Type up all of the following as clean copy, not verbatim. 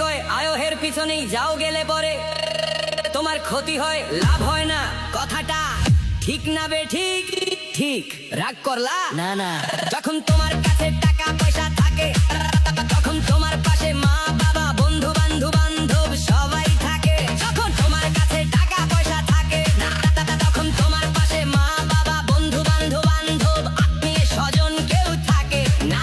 কয় আয়োহের পিছনেই যাও, গেলে পরে তোমার ক্ষতি হয়, লাভ হয় না। কথাটা ঠিক না বে ঠিক? ঠিক। রাগ করলা? না না, যখন তোমার কাছে টাকা পয়সা থাকে, তখন তোমার পাশে মা বাবা বন্ধু বান্ধব সবাই থাকে। যখন তোমার কাছে টাকা পয়সা থাকে, তখন তোমার পাশে মা বাবা বন্ধু বান্ধব আত্মীয় স্বজন কেউ থাকে না।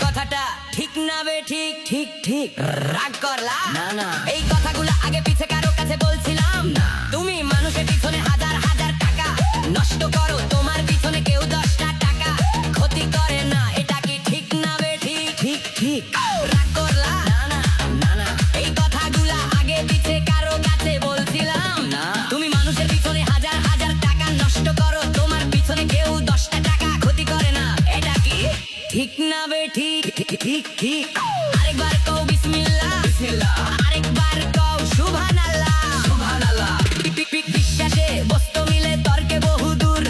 কথাটা ঠিক না বে ঠিক? ঠিক ঠিক। রাগ করলা? না না, এই কথাগুলো আগে পিছে কারো কাছে বলছিলাম না। তুমি মানুষের পিছনে হাজার হাজার টাকা নষ্ট করো, তোমার পিছনে কেউ 10টা টাকা ক্ষতি করে না। এটা কি ঠিক না বে ঠিক? ঠিক ঠিক। রাগ করলা? না না না না, এই কথাগুলো আগে পিছে কারো কাছে বলছিলাম না। তুমি মানুষের পিছনে হাজার হাজার টাকা নষ্ট করো, তোমার পিছনে কেউ 10টা টাকা ক্ষতি করে না। এটা কি ঠিক না বে ঠিক? ঠিক ঠিক। আরেকবার কও বিসমিল্লাহ। বিসমিল্লাহ। আরেকবার কও সুবহানাল্লাহ। সুবহানাল্লাহ। বিশ্বাসে বস্তু মিলে তর্কে বহুদূর।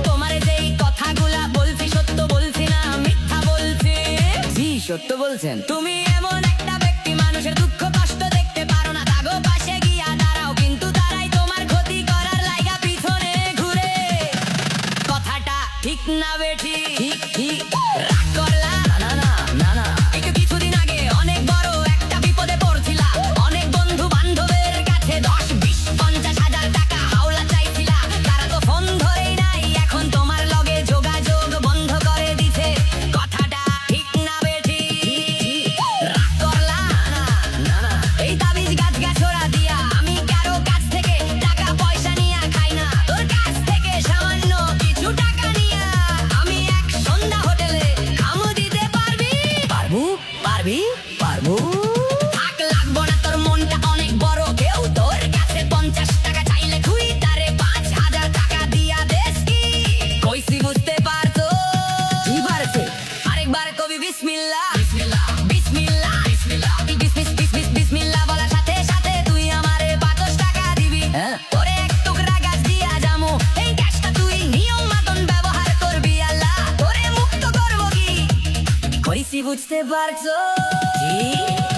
তোমার যেই কথাগুলা বলছি সত্য বলছি না মিথ্যা বলছি? জি, সত্য বলছেন। তুমি এমন একটা ব্যক্তি, মানুষের দুঃখ কষ্ট দেখতে পারো না, তাগো পাশে গিয়া দাঁড়াও, কিন্তু তারাই তোমার ক্ষতি করার লাইগা পিছনে ঘুরে। কথাটা ঠিক না বে ঠিক? ঠিক ঠিক। রাগ করলা? না না না না, এই তো কিছুদিন আগে অনেক বড় একটা বিপদে পড়ছিলা, অনেক বন্ধু বান্ধবের কাছে 10, 20, 50 হাজার টাকা হাওলা চাইছিলা। তারা তো ফোন ধরেই নাই, এখন তোমার লগে যোগাযোগ বন্ধ করে দিছে। কথাটা ঠিক না বে ঠিক? রাগ করলা? না না না, এই তাবিজ গাছ গাছড়া দিয়া আমি কারো কাছ থেকে টাকা পয়সা নিয়া খাই না। তোর কাছ থেকে সামান্য কিছু টাকা নিয়া আমি এক সন্ধ্যা হোটেলে খামো দিতে পারবি? পারবো পারবি? পারবো। থাক, লাগবো না তোর মনটা অনেক বড়। কেউ তোর কাছে 50 টাকা চাইলে তুই তারে 5,000 টাকা দিয়া দেস কি? কইছি বুঝতে পারছো? জি পারছে। আরেকবার কবি বিসমিল্লাহ। বিসমিল্লাহ। বিসমিল্লাহ। বিসমিল্লাহ। বিসমিল্লাহ বলার সাথে সাথে তুই আমারে 25 টাকা দিবি। হ্যাঁ। তোরে এক টুকরা গাছ দিয়া যামু, এই গাছটা তুই নিয়ম মতন ব্যবহার করবি। আল্লাহ তোরে মুক্ত করবো কি? কইছি বুঝতে পারছো? জি।